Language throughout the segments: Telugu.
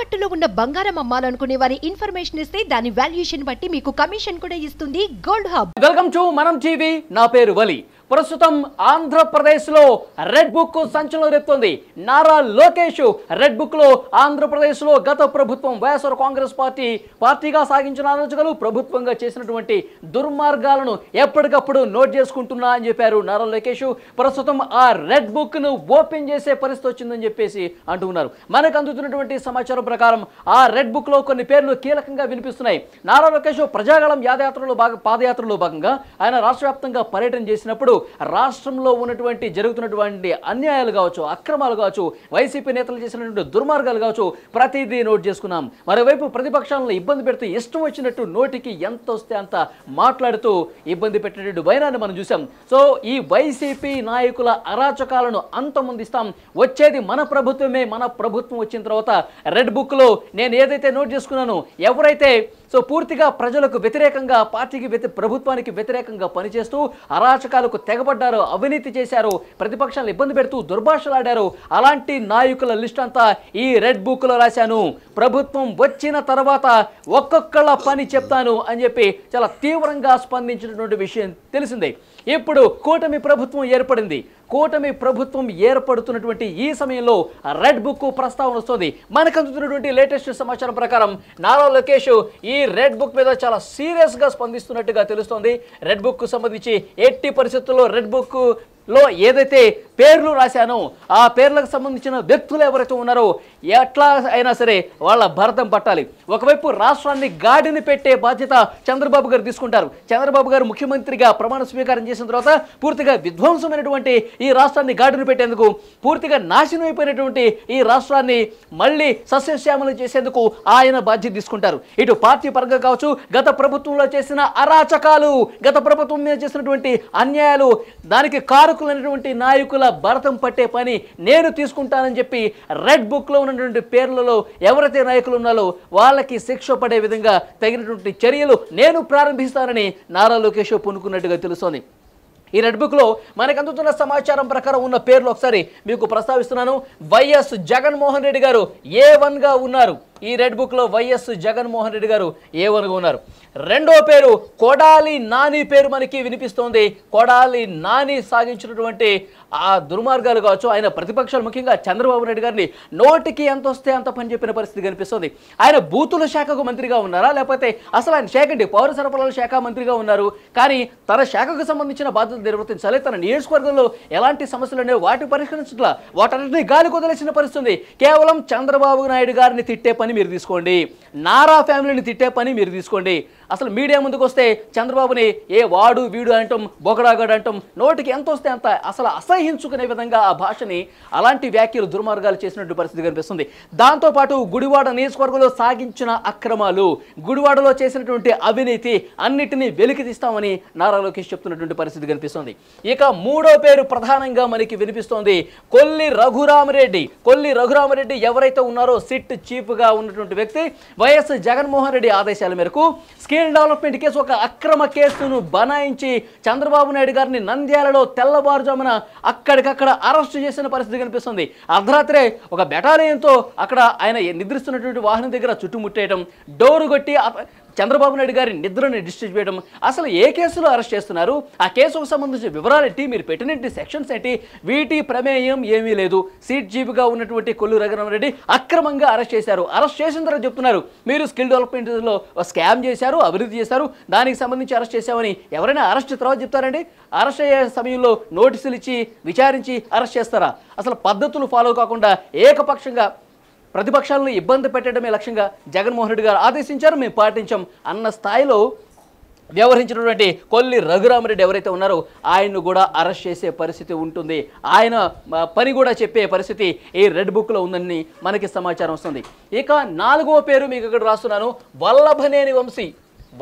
తాకట్టులో ఉన్న బంగారం అమ్మాలనుకునే వారి ఇన్ఫర్మేషన్ ఇస్తే దాని వాల్యుయేషన్ బట్టి మీకు కమిషన్ కూడా ఇస్తుంది గోల్డ్ హబ్. వెల్కమ్ టు మనం టీవీ. నా పేరు వలి. ప్రస్తుతం ఆంధ్రప్రదేశ్లో రెడ్ బుక్ సంచలనం రేపుతోంది. నారా లోకేష్ రెడ్ బుక్ లో ఆంధ్రప్రదేశ్లో గత ప్రభుత్వం వైఎస్ఆర్ కాంగ్రెస్ పార్టీగా సాగించిన ఆలోచనలు, ప్రభుత్వంగా చేసినటువంటి దుర్మార్గాలను ఎప్పటికప్పుడు నోట్ చేసుకుంటున్నా అని చెప్పారు నారా లోకేష్. ప్రస్తుతం ఆ రెడ్ బుక్ ను ఓపెన్ చేసే పరిస్థితి వచ్చిందని చెప్పేసి అంటున్నారు. మనకు అందుతున్నటువంటి సమాచారం ప్రకారం ఆ రెడ్ బుక్ లో కొన్ని పేర్లు కీలకంగా వినిపిస్తున్నాయి. నారా లోకేష్ ప్రజాగళం పాదయాత్రలో భాగంగా ఆయన రాష్ట్ర వ్యాప్తంగా పర్యటన చేసినప్పుడు రాష్ట్రంలో ఉన్నటువంటి జరుగుతున్నటువంటి అన్యాయాలు కావచ్చు, అక్రమాలు కావచ్చు, వైసీపీ నేతలు చేసినటువంటి దుర్మార్గాలు కావచ్చు, ప్రతిదీ నోట్ చేసుకున్నాం. మరోవైపు ప్రతిపక్షాలను ఇబ్బంది పెడుతూ ఇష్టం వచ్చినట్టు నోటికి ఎంత వస్తే అంత మాట్లాడుతూ ఇబ్బంది పెట్టేటువంటి వైనాన్ని మనం చూసాం. సో ఈ వైసీపీ నాయకుల అరాచకాలను అంతమొందిస్తాం. వచ్చేది మన ప్రభుత్వమే. మన ప్రభుత్వం వచ్చిన తర్వాత రెడ్ బుక్ లో నేను ఏదైతే నోట్ చేసుకున్నానో, ఎవరైతే పూర్తిగా ప్రజలకు వ్యతిరేకంగా, ప్రభుత్వానికి వ్యతిరేకంగా పనిచేస్తూ అరాచకాలకు తెగబడ్డారో, అవినీతి చేశారో, ప్రతిపక్షాలను ఇబ్బంది పెడుతూ దుర్భాషలాడారో, అలాంటి నాయకుల లిస్ట్ అంతా ఈ రెడ్ బుక్ లో రాశాను. ప్రభుత్వం వచ్చిన తర్వాత ఒక్కొక్కళ్ళ పని చెప్తాను అని చెప్పి చాలా తీవ్రంగా స్పందించినటువంటి విషయం తెలిసిందే. ఇప్పుడు కూటమి ప్రభుత్వం ఏర్పడింది. కూటమి ప్రభుత్వం ఏర్పడుతున్నటువంటి ఈ సమయంలో రెడ్ బుక్ ప్రస్తావన వస్తుంది. మనకు అందుతున్నటువంటి లేటెస్ట్ సమాచారం ప్రకారం నారా లోకేష్ ఈ రెడ్ బుక్ మీద చాలా సీరియస్గా స్పందిస్తున్నట్టుగా తెలుస్తోంది. రెడ్ బుక్ సంబంధించి ఎట్టి పరిస్థితుల్లో రెడ్ బుక్ లో ఏదైతే పేర్లు రాశానో ఆ పేర్లకు సంబంధించిన వ్యక్తులు ఎవరైతే ఉన్నారో ఎట్లా అయినా సరే వాళ్ళ భరతం పట్టాలి. ఒకవైపు రాష్ట్రాన్ని గాడిని పెట్టే బాధ్యత చంద్రబాబు గారు తీసుకుంటారు. చంద్రబాబు గారు ముఖ్యమంత్రిగా ప్రమాణ స్వీకారం చేసిన తర్వాత పూర్తిగా విధ్వంసమైనటువంటి ఈ రాష్ట్రాన్ని గాడిని పెట్టేందుకు, పూర్తిగా నాశనం అయిపోయినటువంటి ఈ రాష్ట్రాన్ని మళ్ళీ సస్యశ్యామలం చేసేందుకు ఆయన బాధ్యత తీసుకుంటారు. ఇటు పార్టీ పరంగా కావచ్చు, గత ప్రభుత్వంలో చేసిన అరాచకాలు, గత ప్రభుత్వం మీద చేసినటువంటి అన్యాయాలు, దానికి కారకులైనటువంటి నాయకుల భరతం పట్టే పని నేను తీసుకుంటానని చెప్పి రెడ్ బుక్ లో ఉన్నటువంటి పేర్లలో ఎవరైతే నాయకులు ఉన్నారో వాళ్ళకి శిక్ష పడే విధంగా తగినటువంటి చర్యలు నేను ప్రారంభిస్తానని నారా లోకేష్ పూనుకున్నట్టుగా తెలుస్తోంది. ఈ రెడ్ బుక్ లో మనకు అందుతున్న సమాచారం ప్రకారం ఉన్న పేర్లు ఒకసారి మీకు ప్రస్తావిస్తున్నాను. వైఎస్ జగన్మోహన్ రెడ్డి గారు A1 గా ఉన్నారు. ఈ రెడ్ బుక్ లో వైఎస్ జగన్మోహన్ రెడ్డి గారు A1 గా ఉన్నారు. రెండో పేరు కొడాలి నాని పేరు మనకి వినిపిస్తోంది. కొడాలి నాని సాగించినటువంటి ఆ దుర్మార్గాలు కావచ్చు, ఆయన ప్రతిపక్షాలు ముఖ్యంగా చంద్రబాబు నాయుడు గారిని నోటికి ఎంత వస్తే అంత పని చెప్పిన పరిస్థితి కనిపిస్తుంది. ఆయన బూతుల శాఖకు మంత్రిగా ఉన్నారా, లేకపోతే అసలు ఆయన శాఖ ఏంటి? పౌర సరఫరాల శాఖ మంత్రిగా ఉన్నారు. కానీ తన శాఖకు సంబంధించిన బాధ్యతలు నిర్వర్తించాలి. తన నియోజకవర్గంలో ఎలాంటి సమస్యలు అనేవి వాటిని పరిష్కరించట్లా, వాటన్నిటిని గాలి కుదిలేసిన పరిస్థితుంది. కేవలం చంద్రబాబు నాయుడు గారిని తిట్టే పని మీరు తీసుకోండి, నారా ఫ్యామిలీని తిట్టే పని మీరు తీసుకోండి. అసలు మీడియా ముందుకు వస్తే చంద్రబాబుని వాడు వీడు అంటాం, బొగడాగాడు అంటాం, నోటికి ఎంత వస్తే అంత అసలు అసహించుకునే విధంగా ఆ భాషని, అలాంటి వ్యాఖ్యలు, దుర్మార్గాలు చేసినట్టు పరిస్థితి కనిపిస్తుంది. దాంతోపాటు గుడివాడ నియోజకవర్గంలో సాగించిన అక్రమాలు, గుడివాడలో చేసినటువంటి అవినీతి అన్నిటినీ వెలికి తీస్తామని నారా లోకేష్ చెప్తున్నటువంటి పరిస్థితి కనిపిస్తుంది. ఇక మూడో పేరు ప్రధానంగా మనకి వినిపిస్తోంది కొల్లి రఘురామరెడ్డి. కొల్లి రఘురామరెడ్డి ఎవరైతే ఉన్నారో సిట్ చీఫ్ గా ఉన్నటువంటి వ్యక్తి, వైఎస్ జగన్మోహన్ రెడ్డి ఆదేశాల మేరకు స్కిల్ డెవలప్మెంట్ కేసు, ఒక అక్రమ కేసును బనాయించి చంద్రబాబు నాయుడు గారిని నంద్యాలలో తెల్లవారుజామున అక్కడికక్కడ అరెస్ట్ చేసిన పరిస్థితి కనిపిస్తుంది. అర్ధరాత్రే ఒక బెటాలియన్తో అక్కడ ఆయన నిద్రిస్తున్నటువంటి వాహనం దగ్గర చుట్టుముట్టేయడం, డోరు కొట్టి చంద్రబాబు నాయుడు గారి నిద్రని డిస్టర్బ్ చేయడం. అసలు ఏ కేసులో అరెస్ట్ చేస్తున్నారు, ఆ కేసుకు సంబంధించిన వివరాలు ఏంటి, మీరు పెట్టినటువంటి సెక్షన్స్ ఏంటి, వీటి ప్రమేయం ఏమీ లేదు. సీట్ చీఫ్గా ఉన్నటువంటి కొల్లు రఘురామరెడ్డి అక్రమంగా అరెస్ట్ చేశారు. అరెస్ట్ చేసిన తర్వాత చెప్తున్నారు మీరు స్కిల్ డెవలప్మెంట్లో స్కామ్ చేశారు, అభివృద్ధి చేశారు, దానికి సంబంధించి అరెస్ట్ చేశామని. ఎవరైనా అరెస్ట్ తర్వాత చెప్తారండి? అరెస్ట్ అయ్యే సమయంలో నోటీసులు ఇచ్చి విచారించి అరెస్ట్ చేస్తారా? అసలు పద్ధతులు ఫాలో కాకుండా ఏకపక్షంగా ప్రతిపక్షాలను ఇబ్బంది పెట్టడమే లక్ష్యంగా జగన్మోహన్ రెడ్డి గారు ఆదేశించారు, మేము పాటించాం అన్న స్థాయిలో వ్యవహరించినటువంటి కొల్లి రఘురామరెడ్డి ఎవరైతే ఉన్నారో ఆయన్ను కూడా అరెస్ట్ చేసే పరిస్థితి ఉంటుంది. ఆయన పని కూడా చెప్పే పరిస్థితి ఈ రెడ్ బుక్లో ఉందని మనకి సమాచారం వస్తుంది. ఇక నాలుగో పేరు మీకు ఇక్కడ రాస్తున్నాను, వల్లభనేని వంశీ.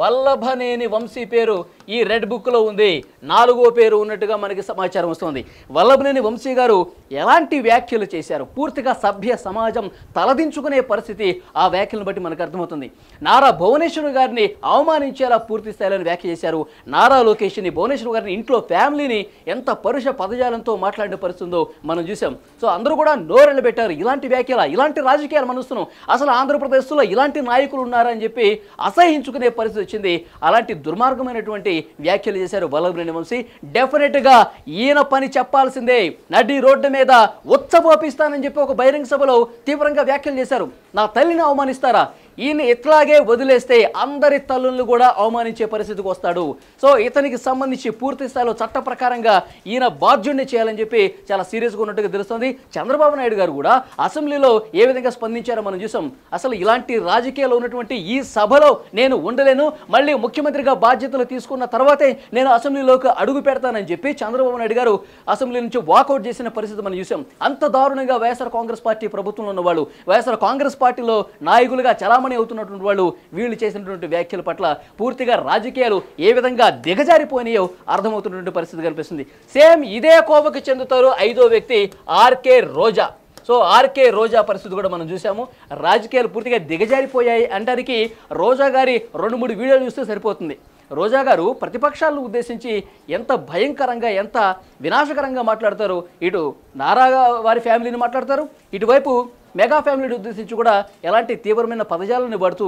వల్లభనేని వంశీ పేరు ఈ రెడ్ బుక్లో ఉంది. 4వ పేరు ఉన్నట్టుగా మనకి సమాచారం వస్తుంది. వల్లభనేని వంశీ గారు ఎలాంటి వ్యాఖ్యలు చేశారు, పూర్తిగా సభ్య సమాజం తలదించుకునే పరిస్థితి ఆ వ్యాఖ్యలను బట్టి మనకు అర్థమవుతుంది. నారా భువనేశ్వర్ గారిని అవమానించేలా పూర్తి స్థాయిలో వ్యాఖ్య చేశారు. నారా లోకేష్ని, భువనేశ్వర్ గారిని, ఇంట్లో ఫ్యామిలీని ఎంత పరుష పదజాలంతో మాట్లాడిన పరిస్థితుందో మనం చూసాం. సో అందరూ కూడా నోరెళ్ళు పెట్టారు. ఇలాంటి వ్యాఖ్యలు, ఇలాంటి రాజకీయాలు మనస్తున్నాం, అసలు ఆంధ్రప్రదేశ్లో ఇలాంటి నాయకులు ఉన్నారని చెప్పి అసహించుకునే పరిస్థితి వచ్చింది. అలాంటి దుర్మార్గమైనటువంటి వ్యాఖ్యలు చేశారు వల్లభనేని వంశీ. డెఫినెట్గా ఈయన పని చెప్పాల్సిందే. నడి రోడ్డు మీద ఉత్సవోపిస్తానని చెప్పి ఒక బహిరంగ సభలో తీవ్రంగా వ్యాఖ్యలు చేశారు. నా తల్లిని అవమానిస్తారా? ఈయన ఇట్లాగే వదిలేస్తే అందరి తల్లులను కూడా అవమానించే పరిస్థితికి వస్తాడు. సో ఇతనికి సంబంధించి పూర్తి స్థాయిలో చట్ట ప్రకారంగా ఈయన బాధ్యుడిని చేయాలని చెప్పి చాలా సీరియస్గా ఉన్నట్టుగా తెలుస్తుంది. చంద్రబాబు నాయుడు గారు కూడా అసెంబ్లీలో ఏ విధంగా స్పందించారో మనం చూసాం. అసలు ఇలాంటి రాజకీయాలు ఉన్నటువంటి ఈ సభలో నేను ఉండలేను, మళ్ళీ ముఖ్యమంత్రిగా బాధ్యతలు తీసుకున్న తర్వాతే నేను అసెంబ్లీలోకి అడుగు పెడతానని చెప్పి చంద్రబాబు నాయుడు గారు అసెంబ్లీ నుంచి వాకౌట్ చేసిన పరిస్థితి మనం చూసాం. అంత దారుణంగా వైఎస్ఆర్ కాంగ్రెస్ పార్టీ ప్రభుత్వంలో ఉన్న వాళ్ళు, వైఎస్ఆర్ కాంగ్రెస్ పార్టీలో నాయకులుగా చలామణి అవుతున్నటువంటి వాళ్ళు వీళ్ళు చేసినటువంటి వ్యాఖ్యల పట్ల పూర్తిగా రాజకీయాలు ఏ విధంగా దిగజారిపోయినాయో అర్థమవుతున్నటువంటి పరిస్థితి కనిపిస్తుంది. సేమ్ ఇదే కోవకు చెందుతారు 5వ వ్యక్తి ఆర్కే రోజా. సో ఆర్కే రోజా పరిస్థితి కూడా మనం చూసాము. రాజకీయాలు పూర్తిగా దిగజారిపోయాయి అనడానికి రోజా గారి 2-3 వీడియోలు చూస్తే సరిపోతుంది. రోజా గారు ప్రతిపక్షాలను ఉద్దేశించి ఎంత భయంకరంగా, ఎంత వినాశకరంగా మాట్లాడతారు. ఇటు నారా వారి ఫ్యామిలీని మాట్లాడతారు, ఇటువైపు మెగా ఫ్యామిలీని ఉద్దేశించి కూడా ఎలాంటి తీవ్రమైన పదజాలను పడుతూ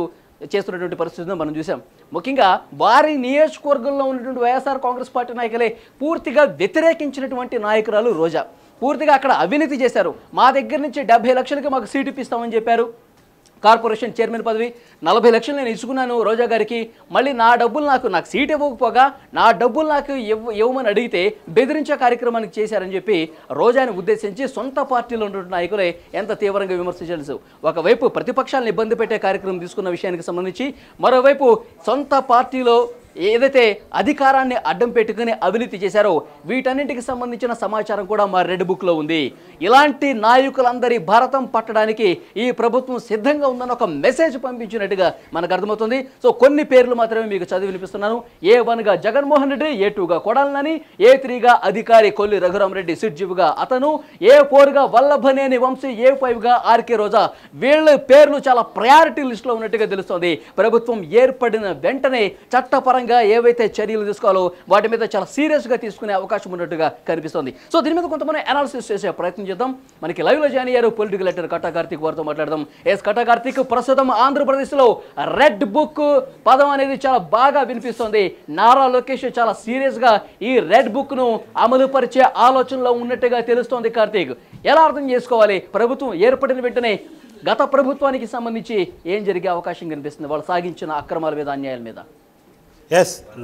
చేస్తున్నటువంటి పరిస్థితిని మనం చూసాం. ముఖ్యంగా వారి నియోజకవర్గంలో ఉన్నటువంటి వైఎస్ఆర్ కాంగ్రెస్ పార్టీ నాయకులే పూర్తిగా వ్యతిరేకించినటువంటి నాయకురాలు రోజా. పూర్తిగా అక్కడ అవినీతి చేశారు. మా దగ్గర నుంచి 70 లక్షలకి మాకు సీటు ఇప్పిస్తామని చెప్పారు. కార్పొరేషన్ చైర్మన్ పదవి 40 లక్షలు నేను ఇచ్చుకున్నాను రోజా గారికి, మళ్ళీ నా డబ్బులు నాకు సీట్ ఇవ్వకపోగా నా డబ్బులు నాకు ఇవ్వమని అడిగితే బెదిరించే కార్యక్రమానికి చేశారని చెప్పి రోజాని ఉద్దేశించి సొంత పార్టీలో ఉన్నటువంటి నాయకులే ఎంత తీవ్రంగా విమర్శించారు. ఒకవైపు ప్రతిపక్షాలను ఇబ్బంది పెట్టే కార్యక్రమం తీసుకున్న విషయానికి సంబంధించి, మరోవైపు సొంత పార్టీలో ఏదైతే అధికారాన్ని అడ్డం పెట్టుకుని అవినీతి చేశారో వీటన్నింటికి సంబంధించిన సమాచారం కూడా మా రెడ్ బుక్లో ఉంది. ఇలాంటి నాయకులందరి భారతం పట్టడానికి ఈ ప్రభుత్వం సిద్ధంగా ఉందని ఒక మెసేజ్ పంపించినట్టుగా మనకు అర్థమవుతుంది. సో కొన్ని పేర్లు మాత్రమే మీకు చదివి వినిపిస్తున్నాను. A1గా జగన్మోహన్ రెడ్డి, A2గా కొడాలి నాని, A3గా అధికారి కొల్లి రఘురామరెడ్డి సిడ్జివ్గా అతను, A4గా వల్లభనేని వంశీ, A5గా ఆర్కే రోజా. వీళ్ళ పేర్లు చాలా ప్రయారిటీ లిస్టులో ఉన్నట్టుగా తెలుస్తుంది. ప్రభుత్వం ఏర్పడిన వెంటనే చట్టపరంగా ఏవైతే చర్యలు తీసుకోవాలో వాటి మీద చాలా సీరియస్గా తీసుకునే అవకాశం ఉన్నట్టుగా కనిపిస్తుంది. సో దీని మీద కొంతమంది అనాలిసిస్ చేసే ప్రయత్నం చేద్దాం. మనకి లైవ్లో జాయిన్ అయ్యారు పొలిటికల్ ఎడిటర్ కట్టా కార్తీక్, వారితో మాట్లాడదాం. కట్టా కార్తీక్, ప్రస్తుతం ఆంధ్రప్రదేశ్లో రెడ్ బుక్ పదం అనేది చాలా బాగా వినిపిస్తుంది. నారా లోకేష్ చాలా సీరియస్గా ఈ రెడ్ బుక్ను అమలు పరిచే ఆలోచనలో ఉన్నట్టుగా తెలుస్తోంది. కార్తీక్, ఎలా అర్థం చేసుకోవాలి? ప్రభుత్వం ఏర్పడిన వెంటనే గత ప్రభుత్వానికి సంబంధించి ఏం జరిగే అవకాశం కనిపిస్తుంది వాళ్ళు సాగించిన అక్రమాల మీద, అన్యాయాల మీద?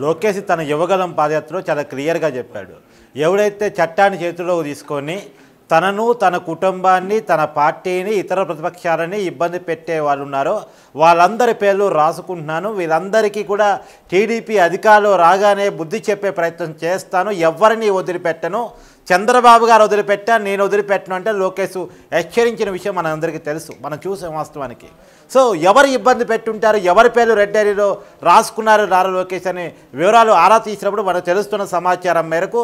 లోకేష్ తన యువగలం పాదయాత్రలో చాలా క్లియర్గా చెప్పాడు. ఎవడైతే చట్టాన్ని చేతిలోకి తీసుకొని తనను, తన కుటుంబాన్ని, తన పార్టీని, ఇతర ప్రతిపక్షాలని ఇబ్బంది పెట్టే వాళ్ళు ఉన్నారో వాళ్ళందరి పేర్లు రాసుకుంటున్నాను. వీళ్ళందరికీ కూడా టీడీపీ అధికారంలో రాగానే బుద్ధి చెప్పే ప్రయత్నం చేస్తాను, ఎవరిని వదిలిపెట్టను. చంద్రబాబు గారు వదిలిపెట్టాను, నేను వదిలిపెట్టను అంటే లోకేష్ హెచ్చరించిన విషయం మనందరికీ తెలుసు, మనం చూసాం వాస్తవానికి. సో ఎవరు ఇబ్బంది పెట్టుంటారు, ఎవరి పేర్లు రెడ్ డైరీలో రాసుకున్నారు నారా లోకేష్ అనే వివరాలు ఆరా తీసినప్పుడు మనకు తెలుస్తున్న సమాచారం మేరకు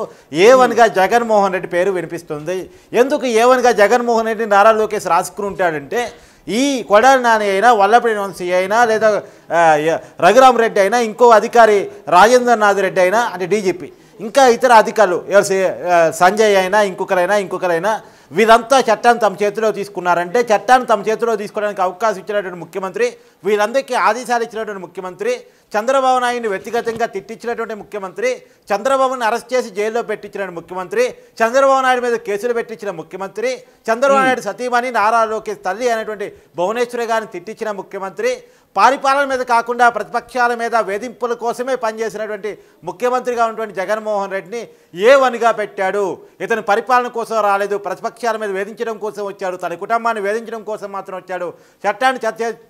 A1గా జగన్మోహన్ రెడ్డి పేరు వినిపిస్తుంది. ఎందుకు A1గా జగన్మోహన్ రెడ్డి నారా లోకేష్ రాసుకుని ఉంటాడంటే, ఈ కొడాలి నాని అయినా, వల్లభనేని వంశీ అయినా, లేదా రఘురామరెడ్డి అయినా, ఇంకో అధికారి రాజేంద్రనాథ్ రెడ్డి అయినా అంటే డీజీపీ, ఇంకా ఇతర అధికారులు సంజయ్ అయినా ఇంకొకరైనా వీళ్ళంతా చట్టాన్ని తమ చేతిలో తీసుకున్నారంటే, చట్టాన్ని తమ చేతిలో తీసుకోవడానికి అవకాశం ఇచ్చినటువంటి ముఖ్యమంత్రి, వీళ్ళందరికీ ఆదేశాలు ఇచ్చినటువంటి ముఖ్యమంత్రి, చంద్రబాబు నాయుడిని వ్యక్తిగతంగా తిట్టించినటువంటి ముఖ్యమంత్రి, చంద్రబాబుని అరెస్ట్ చేసి జైల్లో పెట్టించిన ముఖ్యమంత్రి, చంద్రబాబు నాయుడు మీద కేసులు పెట్టించిన ముఖ్యమంత్రి, చంద్రబాబు నాయుడు సతీమణి నారా లోకేష్ తల్లి అనేటువంటి భువనేశ్వరి గారిని తిట్టించిన ముఖ్యమంత్రి, పరిపాలన మీద కాకుండా ప్రతిపక్షాల మీద వేధింపుల కోసమే పనిచేసినటువంటి ముఖ్యమంత్రిగా ఉన్నటువంటి జగన్మోహన్ రెడ్డిని A1గా పెట్టాడు. ఇతను పరిపాలన కోసం రాలేదు, ప్రతిపక్ష ప్రతిపక్షాల మీద వేధించడం కోసం వచ్చాడు, తన కుటుంబాన్ని వేధించడం కోసం మాత్రం వచ్చాడు. చట్టాన్ని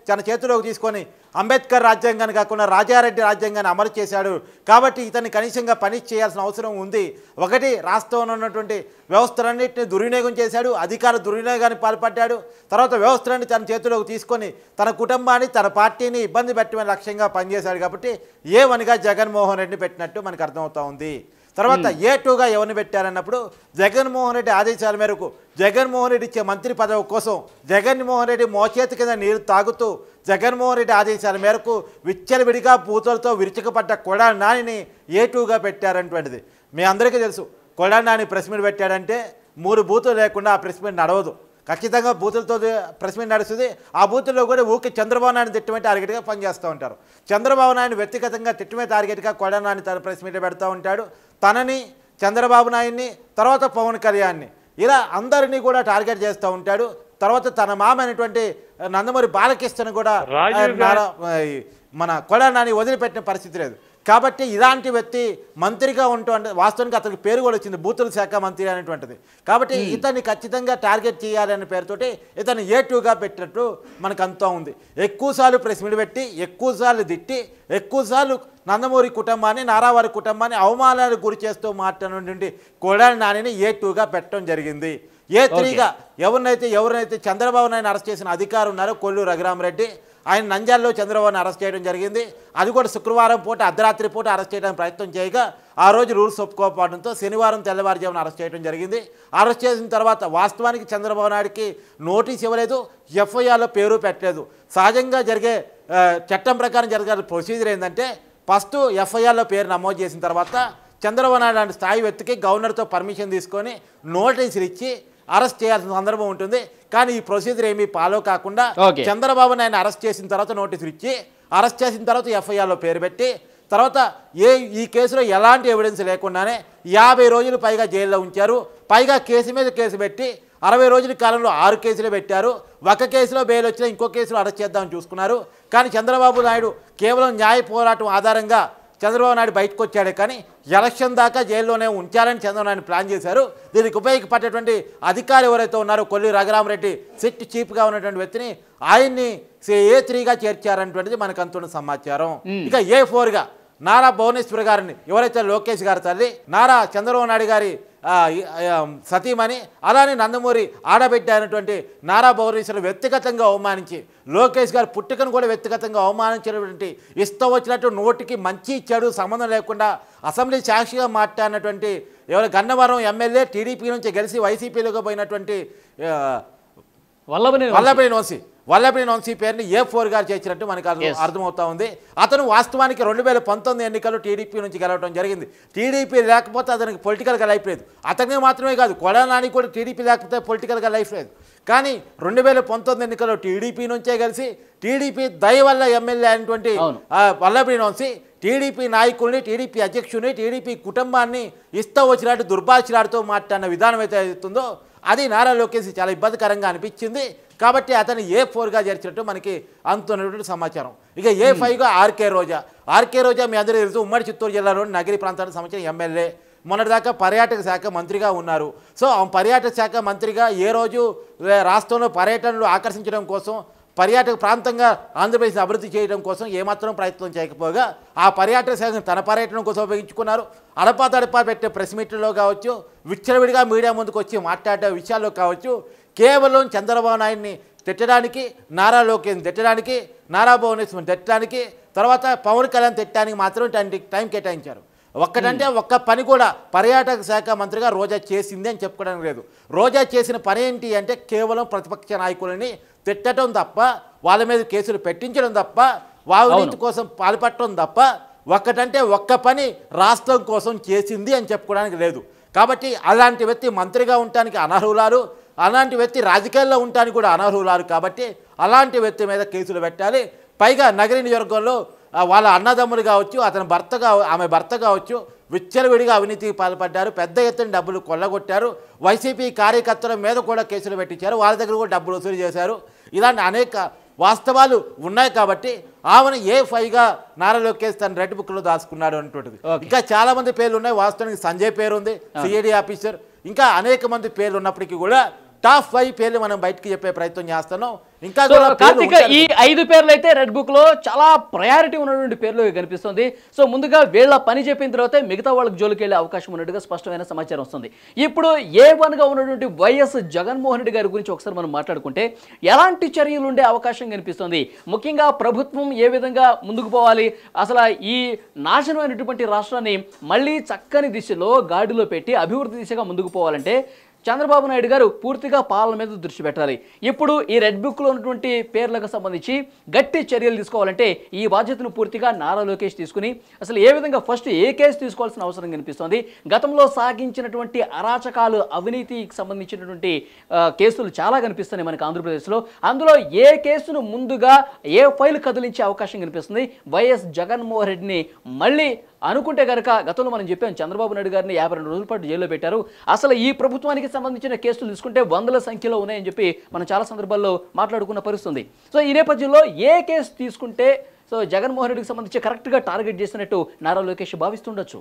తన చేతిలోకి తీసుకొని అంబేద్కర్ రాజ్యాంగాన్ని కాకుండా రాజారెడ్డి రాజ్యాంగాన్ని అమలు చేశాడు. కాబట్టి ఇతన్ని కనీసంగా పనిష్ చేయాల్సిన అవసరం ఉంది. ఒకటి, రాష్ట్రంలో ఉన్నటువంటి వ్యవస్థలన్నింటినీ దుర్వినియోగం చేశాడు, అధికార దుర్వినియోగానికి పాల్పడ్డాడు. తర్వాత వ్యవస్థలన్నీ తన చేతిలోకి తీసుకొని తన కుటుంబాన్ని తన పార్టీని ఇబ్బంది పెట్టమని లక్ష్యంగా పనిచేశాడు. కాబట్టి ఏ1గా జగన్మోహన్ రెడ్డిని పెట్టినట్టు మనకు అర్థమవుతా ఉంది. తర్వాత ఏ2గా ఎవరిని పెట్టారన్నప్పుడు జగన్మోహన్ రెడ్డి ఆదేశాల మేరకు జగన్మోహన్ రెడ్డి ఇచ్చే మంత్రి పదవి కోసం జగన్మోహన్ రెడ్డి మోచేతి కింద నీరు తాగుతూ జగన్మోహన్ రెడ్డి ఆదేశాల మేరకు విచ్చలవిడిగా బూతులతో విరుచుకుపడ్డ కొడాలి నానిని ఏ2గా పెట్టారనేటువంటిది మీ అందరికీ తెలుసు. కొడాలి నాని ప్రెస్ మీట్ పెట్టాడంటే 3 బూతులు లేకుండా ఆ ప్రెస్ మీట్ నడవదు. ఖచ్చితంగా బూతులతో ప్రెస్ మీట్ నడుస్తుంది. ఆ బూతుల్లో కూడా ఊరికి చంద్రబాబు నాయుడు తిట్టమే టార్గెట్గా పనిచేస్తూ ఉంటారు. చంద్రబాబు నాయుడు వ్యక్తిగతంగా తిట్టమే టార్గెట్గా కొడాలి నాని తన ప్రెస్ మీట్ పెడతా ఉంటాడు. తనని, చంద్రబాబు నాయుడిని, తర్వాత పవన్ కళ్యాణ్ని, ఇలా అందరినీ కూడా టార్గెట్ చేస్తూ ఉంటాడు. తర్వాత తన మామ అయినటువంటి నందమూరి బాలకృష్ణ కూడా మన కొడాలి నాని వదిలిపెట్టిన పరిస్థితి లేదు. కాబట్టి ఇలాంటి వ్యక్తి మంత్రిగా ఉంటూ అంటే వాస్తవానికి అతనికి పేరు కూడా వచ్చింది, బూతుల శాఖ మంత్రి అనేటువంటిది. కాబట్టి ఇతన్ని ఖచ్చితంగా టార్గెట్ చేయాలనే పేరుతోటి ఇతన్ని ఏ2గా పెట్టినట్టు మనకు అంతా ఉంది. ఎక్కువసార్లు ప్రెస్ మీట్ పెట్టి, ఎక్కువసార్లు తిట్టి, ఎక్కువసార్లు నందమూరి కుటుంబాన్ని, నారావారి కుటుంబాన్ని అవమానాలకు గురి చేస్తూ మాట్లాడినటువంటి కొడాలి నానిని ఏ2గా పెట్టడం జరిగింది. ఏ3గా ఎవరినైతే చంద్రబాబు నాయుడు అరెస్ట్ చేసిన అధికారి ఉన్నారో కొల్లు రఘురామరెడ్డి, ఆయన నంద్యాలలో చంద్రబాబుని అరెస్ట్ చేయడం జరిగింది. అది కూడా శుక్రవారం పూట అర్ధరాత్రి పూట అరెస్ట్ చేయడానికి ప్రయత్నం చేయగా ఆ రోజు రూల్స్ ఒప్పుకోకపోవడంతో శనివారం తెల్లవారుజామున అరెస్ట్ చేయడం జరిగింది. అరెస్ట్ చేసిన తర్వాత వాస్తవానికి చంద్రబాబు నాయుడికి నోటీస్ ఇవ్వలేదు, ఎఫ్ఐఆర్లో పేరు పెట్టలేదు. సహజంగా జరిగే చట్టం ప్రకారం జరిగే ప్రొసీజర్ ఏంటంటే ఫస్ట్ ఎఫ్ఐఆర్లో పేరు నమోదు చేసిన తర్వాత చంద్రబాబు నాయుడు లాంటి స్థాయి వ్యక్తికి గవర్నర్తో పర్మిషన్ తీసుకొని నోటీసులు ఇచ్చి అరెస్ట్ చేయాల్సిన సందర్భం ఉంటుంది. కానీ ఈ ప్రొసీజర్ ఏమీ ఫాలో కాకుండా చంద్రబాబు నాయుడు అరెస్ట్ చేసిన తర్వాత నోటీసులు ఇచ్చి, అరెస్ట్ చేసిన తర్వాత ఎఫ్ఐఆర్లో పేరు పెట్టి, తర్వాత ఈ కేసులో ఎలాంటి ఎవిడెన్స్ లేకుండానే 50 రోజులు పైగా జైల్లో ఉంచారు. పైగా కేసు మీద కేసు పెట్టి 60 రోజుల కాలంలో 6 కేసులు పెట్టారు. ఒక కేసులో బెయిల్ వచ్చినా ఇంకో కేసులో అరెస్ట్ చేద్దామని చూసుకున్నారు. కానీ చంద్రబాబు నాయుడు కేవలం న్యాయ పోరాటం ఆధారంగా చంద్రబాబు నాయుడు బయటకు వచ్చాడే కానీ ఎలక్షన్ దాకా జైల్లోనే ఉంచాలని చంద్రబాబు నాయుడు ప్లాన్ చేశారు. దీనికి ఉపయోగపడేటువంటి అధికారి ఎవరైతే ఉన్నారో కొల్లి రఘురామరెడ్డి, సిట్ చీఫ్గా ఉన్నటువంటి వ్యక్తిని ఆయన్ని ఏ3గా చేర్చారనేటువంటిది మనకు అంతున్న సమాచారం. ఇక ఏ4గా నారా భువనేశ్వర్ గారిని, ఎవరైతే లోకేష్ గారి తల్లి, నారా చంద్రబాబు నాయుడు గారి సతీమణి, అలానే నందమూరి ఆడబిడ్డ అయినటువంటి నారా భువనేశ్వర్ వ్యక్తిగతంగా అవమానించి, లోకేష్ గారి పుట్టుకను కూడా వ్యక్తిగతంగా అవమానించినటువంటి, ఇష్టం వచ్చినట్టు నోటికి మంచి చెడు సంబంధం లేకుండా అసెంబ్లీ సాక్షిగా మాట్లాడినటువంటి ఎవరు గన్నవరం ఎమ్మెల్యే టీడీపీ నుంచి గెలిచి వైసీపీలోకి పోయినటువంటి వల్లభనేని వంశీ పేరుని ఏ4గా చేర్చినట్టు మనకు అర్థమవుతా ఉంది. అతను వాస్తవానికి 2019 ఎన్నికల్లో టీడీపీ నుంచి గెలవడం జరిగింది. టీడీపీ లేకపోతే అతనికి పొలిటికల్గా లైఫ్ లేదు. అతనికి మాత్రమే కాదు, కొడాలి నాని కూడా టీడీపీ లేకపోతే పొలిటికల్గా లైఫ్ లేదు. కానీ 2019 ఎన్నికల్లో టీడీపీ నుంచే కలిసి టీడీపీ దయ వల్ల ఎమ్మెల్యే అయినటువంటి వల్లభనేని వంశీ టీడీపీ నాయకుల్ని, టీడీపీ అధ్యక్షుడిని, టీడీపీ కుటుంబాన్ని ఇష్టం వచ్చినట్టు దుర్భాషలాడుతూ మాట్లాడిన విధానం అయితే అవుతుందో అది నారా లోకేష్ చాలా ఇబ్బందికరంగా అనిపించింది. కాబట్టి అతను ఏ4గా చేర్చినట్టు మనకి అందుతున్నటువంటి సమాచారం. ఇక ఏ5గా ఆర్కే రోజా మీ అందరూ తెలుసు, ఉమ్మడి చిత్తూరు జిల్లాలోని నగిరి ప్రాంతానికి సంబంధించిన ఎమ్మెల్యే, మొన్నటిదాకా పర్యాటక శాఖ మంత్రిగా ఉన్నారు. సో ఆ పర్యాటక శాఖ మంత్రిగా ఏ రోజు రాష్ట్రంలో పర్యటనలు ఆకర్షించడం కోసం, పర్యాటక ప్రాంతంగా ఆంధ్రప్రదేశ్ అభివృద్ధి చేయడం కోసం ఏమాత్రం ప్రయత్నం చేయకపోగా ఆ పర్యాటక శాఖను తన పర్యటన కోసం ఉపయోగించుకున్నారు. అడపా పెట్టే ప్రెస్ మీట్లో కావచ్చు, విచ్చలవిడిగా మీడియా ముందుకు వచ్చి మాట్లాడే విషయాల్లో కావచ్చు, కేవలం చంద్రబాబు నాయుడిని తిట్టడానికి, నారా లోకేష్ని తిట్టడానికి, నారా భువనేశ్వర్ని తిట్టడానికి, తర్వాత పవన్ కళ్యాణ్ తిట్టడానికి మాత్రం టైం కేటాయించారు. ఒక్కటంటే ఒక్క పని కూడా పర్యాటక శాఖ మంత్రిగా రోజా చేసింది అని చెప్పుకోవడానికి లేదు. రోజా చేసిన పని ఏంటి అంటే కేవలం ప్రతిపక్ష నాయకులని తిట్టడం తప్ప, వాళ్ళ మీద కేసులు పెట్టించడం తప్ప, వావినీతి కోసం పాల్పడటం తప్ప ఒక్కటంటే ఒక్క పని రాష్ట్రం కోసం చేసింది అని చెప్పుకోవడానికి లేదు. కాబట్టి అలాంటి వ్యక్తి మంత్రిగా ఉండటానికి అనర్హులారు, అలాంటి వ్యక్తి రాజకీయాల్లో ఉండటానికి కూడా అనర్హులారు. కాబట్టి అలాంటి వ్యక్తి మీద కేసులు పెట్టాలి. పైగా నగరి నియోజకవర్గంలో వాళ్ళ అన్నదమ్ములు కావచ్చు, ఆమె భర్త కావచ్చు, విచ్చలవిడిగా అవినీతికి పాల్పడ్డారు, పెద్ద ఎత్తున డబ్బులు కొల్లగొట్టారు, వైసీపీ కార్యకర్తల మీద కూడా కేసులు పెట్టించారు, వాళ్ళ దగ్గర కూడా డబ్బులు వసూలు చేశారు. ఇలాంటి అనేక వాస్తవాలు ఉన్నాయి. కాబట్టి ఆమెను ఏ5గా నారా లోకేష్ తన రెడ్ బుక్లో దాచుకున్నాడు అనేటువంటిది. ఇంకా చాలా మంది పేర్లు ఉన్నాయి. వాస్తవానికి సంజయ్ పేరు ఉంది, సిఐడి ఆఫీసర్. ఇంకా అనేక మంది పేర్లు ఉన్నప్పటికీ కూడా టాప్ 5 పేర్లు మనం బయటకు చెప్పే ప్రయత్నం చేస్తున్నాం. ఇంకా సో కార్తిక్, ఈ 5 పేర్లు అయితే రెడ్ బుక్ లో చాలా ప్రయారిటీ ఉన్నటువంటి పేర్లు కనిపిస్తుంది. సో ముందుగా వీళ్ళ పని చెప్పిన తర్వాత మిగతా వాళ్ళకి జోలికి వెళ్ళే అవకాశం ఉన్నట్టుగా స్పష్టమైన సమాచారం వస్తుంది. ఇప్పుడు A1 గా ఉన్నటువంటి వైఎస్ జగన్మోహన్ రెడ్డి గారి గురించి ఒకసారి మనం మాట్లాడుకుంటే ఎలాంటి చర్యలు ఉండే అవకాశం కనిపిస్తుంది? ముఖ్యంగా ప్రభుత్వం ఏ విధంగా ముందుకు పోవాలి, అసలు ఈ నాశనమైనటువంటి రాష్ట్రాన్ని మళ్ళీ చక్కని దిశలో గాడిలో పెట్టి అభివృద్ధి దిశగా ముందుకు పోవాలంటే చంద్రబాబు నాయుడు గారు పూర్తిగా పాలన మీద దృష్టి పెట్టాలి. ఇప్పుడు ఈ రెడ్ బుక్లో ఉన్నటువంటి పేర్లకు సంబంధించి గట్టి చర్యలు తీసుకోవాలంటే ఈ బాధ్యతను పూర్తిగా నారా లోకేష్ తీసుకుని అసలు ఏ విధంగా ఫస్ట్ ఏ కేసు తీసుకోవాల్సిన అవసరం కనిపిస్తోంది? గతంలో సాగించినటువంటి అరాచకాలు, అవినీతికి సంబంధించినటువంటి కేసులు చాలా కనిపిస్తున్నాయి మనకి ఆంధ్రప్రదేశ్లో. అందులో ఏ కేసును ముందుగా ఏ ఫైల్ కదిలించే అవకాశం కనిపిస్తుంది? వైఎస్ జగన్మోహన్ రెడ్డిని మళ్ళీ అనుకుంటే కనుక గతంలో మనం చెప్పాం, చంద్రబాబు నాయుడు గారిని 52 రోజుల పాటు జైల్లో పెట్టారు. అసలు ఈ ప్రభుత్వానికి సంబంధించిన కేసులు తీసుకుంటే వందల సంఖ్యలో ఉన్నాయని చెప్పి మనం చాలా సందర్భాల్లో మాట్లాడుకున్న పరిస్థితుంది. సో ఈ నేపథ్యంలో ఏ కేసు తీసుకుంటే సో జగన్మోహన్ రెడ్డికి సంబంధించి కరెక్ట్గా టార్గెట్ చేసినట్టు నారా లోకేష్ భావిస్తుండొచ్చు?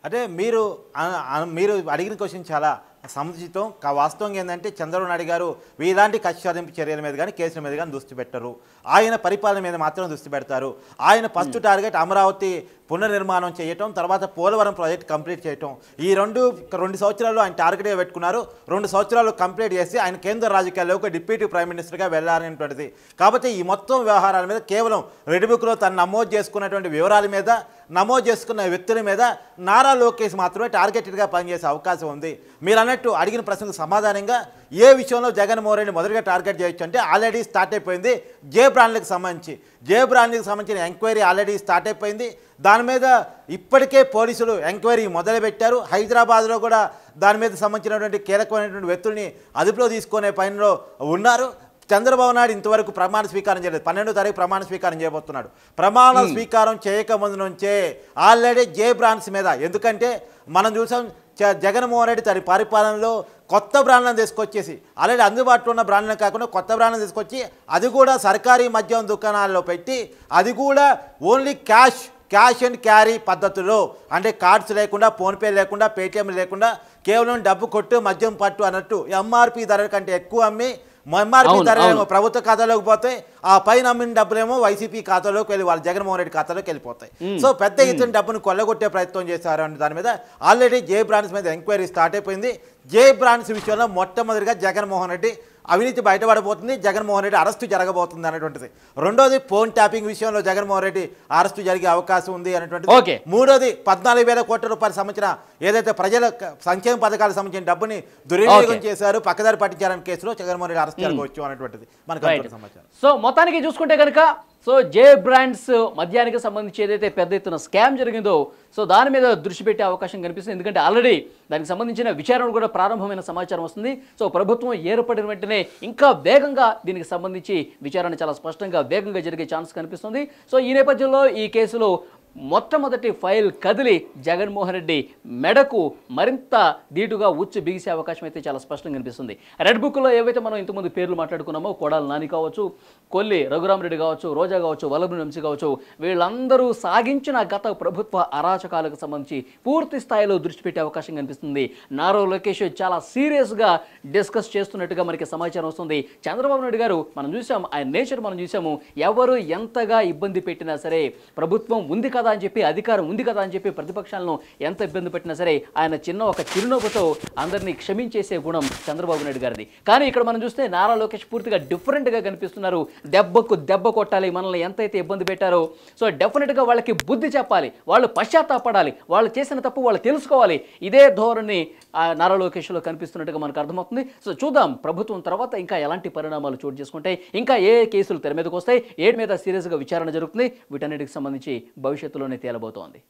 అంటే మీరు అడిగిన క్వశ్చన్ చాలా సముచితం. వాస్తవంగా ఏంటంటే చంద్రబాబు నాయుడు గారు ఇలాంటి కక్ష సాధింపు చర్యల మీద కానీ కేసుల మీద కానీ దృష్టి పెట్టరు. ఆయన పరిపాలన మీద మాత్రం దృష్టి పెడతారు. ఆయన ఫస్ట్ టార్గెట్ అమరావతి పునర్నిర్మాణం చేయటం, తర్వాత పోలవరం ప్రాజెక్ట్ కంప్లీట్ చేయటం. ఈ రెండు సంవత్సరాలు ఆయన టార్గెట్గా పెట్టుకున్నారు. 2 సంవత్సరాలు కంప్లీట్ చేసి ఆయన కేంద్ర రాజకీయాల్లో ఒక డిప్యూటీ ప్రైమ్ మినిస్టర్గా వెళ్ళాలనేటువంటిది. కాబట్టి ఈ మొత్తం వ్యవహారాల మీద కేవలం రెడ్ బుక్లో తను నమోదు చేసుకున్నటువంటి వివరాల మీద, నమోదు చేసుకున్న వ్యక్తుల మీద నారా లోకేష్ మాత్రమే టార్గెటెడ్గా పనిచేసే అవకాశం ఉంది. మీరు అన్నట్టు అడిగిన ప్రశ్నకు సమాధానంగా ఏ విషయంలో జగన్మోహన్ రెడ్డి మొదటిగా టార్గెట్ చేయొచ్చు అంటే ఆల్రెడీ స్టార్ట్ అయిపోయింది. జే బ్రాండ్లకు సంబంధించిన ఎంక్వైరీ ఆల్రెడీ స్టార్ట్ అయిపోయింది. దాని మీద ఇప్పటికే పోలీసులు ఎంక్వైరీ మొదలుపెట్టారు. హైదరాబాద్లో కూడా దాని మీద సంబంధించినటువంటి కీలకమైనటువంటి వ్యక్తుల్ని అదుపులో తీసుకునే పనిలో ఉన్నారు. చంద్రబాబు నాయుడు ఇంతవరకు ప్రమాణ స్వీకారం చేయలేదు. 12వ తారీఖు ప్రమాణ స్వీకారం చేయబోతున్నాడు. ప్రమాణ స్వీకారం చేయకముందు నుంచే ఆల్రెడీ జే బ్రాండ్స్ మీద, ఎందుకంటే మనం చూసాం జగన్మోహన్ రెడ్డి తన పరిపాలనలో కొత్త బ్రాండ్లను తీసుకొచ్చేసి ఆల్రెడీ అందుబాటులో ఉన్న బ్రాండ్లను కాకుండా కొత్త బ్రాండ్లను తీసుకొచ్చి అది కూడా సర్కారీ మద్యం దుకాణాల్లో పెట్టి అది కూడా ఓన్లీ క్యాష్ అండ్ క్యారీ పద్ధతిలో, అంటే కార్డ్స్ లేకుండా, ఫోన్పే లేకుండా, పేటిఎం లేకుండా కేవలం డబ్బు కొట్టు మద్యం పట్టు అన్నట్టు ఎంఆర్పి ధర కంటే ఎక్కువ అమ్మి ఎంఆర్పి ధర ఏమో ప్రభుత్వ ఖాతాలోకి పోతే ఆ పైన అమ్మిన డబ్బులేమో వైసీపీ ఖాతాలోకి వెళ్ళి వాళ్ళ జగన్మోహన్ రెడ్డి ఖాతాలోకి వెళ్ళిపోతాయి. సో పెద్ద ఎత్తున డబ్బును కొల్లగొట్టే ప్రయత్నం చేశారు అనే దాని మీద ఆల్రెడీ జే బ్రాండ్స్ మీద ఎంక్వైరీ స్టార్ట్ అయిపోయింది. జే బ్రాండ్స్ విషయంలో మొట్టమొదటిగా జగన్మోహన్ రెడ్డి అవినీతి బయటపడబోతుంది, జగన్మోహన్ రెడ్డి అరెస్టు జరగబోతుంది అనేటువంటిది. రెండోది ఫోన్ ట్యాపింగ్ విషయంలో జగన్మోహన్ రెడ్డి అరెస్టు జరిగే అవకాశం ఉంది అనేటువంటిది. మూడోది 14,000 కోట్ల రూపాయలు సంబంధించిన ఏదైతే ప్రజల సంక్షేమ పథకాలకు సంబంధించిన డబ్బుని దుర్వినియోగం చేశారు, పక్కదారి పట్టించారనే కేసులో జగన్మోహన్ రెడ్డి అరెస్ట్ జరగవచ్చు అనేటువంటిది మనకు సమాచారం. సో మొత్తానికి చూసుకుంటే కనుక సో జే బ్రాండ్స్ మద్యానికి సంబంధించి ఏదైతే పెద్ద ఎత్తున స్కామ్ జరిగిందో సో దాని మీద దృష్టి పెట్టే అవకాశం కనిపిస్తుంది. ఎందుకంటే ఆల్రెడీ దానికి సంబంధించిన విచారణ కూడా ప్రారంభమైన సమాచారం వస్తుంది. సో ప్రభుత్వం ఏర్పడిన వెంటనే ఇంకా వేగంగా దీనికి సంబంధించి విచారణ చాలా స్పష్టంగా వేగంగా జరిగే ఛాన్స్ కనిపిస్తుంది. సో ఈ నేపథ్యంలో ఈ కేసులో మొట్టమొదటి ఫైల్ కదిలి జగన్మోహన్ రెడ్డి మెడకు మరింత ధీటుగా ఉచ్చు బిగిసే అవకాశం అయితే చాలా స్పష్టంగా కనిపిస్తుంది. రెడ్ బుక్లో ఏవైతే మనం ఇంతకుముందు పేర్లు మాట్లాడుకున్నామో, కొడాలి నాని కావచ్చు, కొల్లి రఘురామరెడ్డి కావచ్చు, రోజా కావచ్చు, వల్లభనేని వంశీ కావచ్చు, వీళ్ళందరూ సాగించిన గత ప్రభుత్వ అరాచకాలకు సంబంధించి పూర్తి స్థాయిలో దృష్టి పెట్టే అవకాశం కనిపిస్తుంది. నారా లోకేష్ చాలా సీరియస్గా డిస్కస్ చేస్తున్నట్టుగా మనకి సమాచారం వస్తుంది. చంద్రబాబు నాయుడు గారు మనం చూసాం, ఆయన నేచర్ మనం చూసాము, ఎవరు ఎంతగా ఇబ్బంది పెట్టినా సరే ప్రభుత్వం ఉంది కదా అని చెప్పి, అధికారం ఉంది కదా అని చెప్పి ప్రతిపక్షాలను ఎంత ఇబ్బంది పెట్టినా సరే ఆయన ఒక చిరునవ్వుతో అందరినీ క్షమించేసే గుణం చంద్రబాబు నాయుడు గారిది. కానీ ఇక్కడ మనం చూస్తే నారా లోకేష్ పూర్తిగా డిఫరెంట్గా కనిపిస్తున్నారు. దెబ్బకు దెబ్బ కొట్టాలి, మనల్ని ఎంతైతే ఇబ్బంది పెట్టారో సో డెఫినెట్గా వాళ్ళకి బుద్ధి చెప్పాలి, వాళ్ళు పశ్చాత్తాపడాలి, వాళ్ళు చేసిన తప్పు వాళ్ళు తెలుసుకోవాలి. ఇదే ధోరణి నారా లోకేష్లో కనిపిస్తున్నట్టుగా మనకు అర్థమవుతుంది. సో చూద్దాం ప్రభుత్వం తర్వాత ఇంకా ఎలాంటి పరిణామాలు చోటు చేసుకుంటాయి, ఇంకా ఏ కేసులు తెర మీదకి వస్తాయి, ఏటి మీద సీరియస్గా విచారణ జరుగుతుంది, వీటన్నిటికి సంబంధించి భవిష్యత్తులోనే తేలబోతోంది.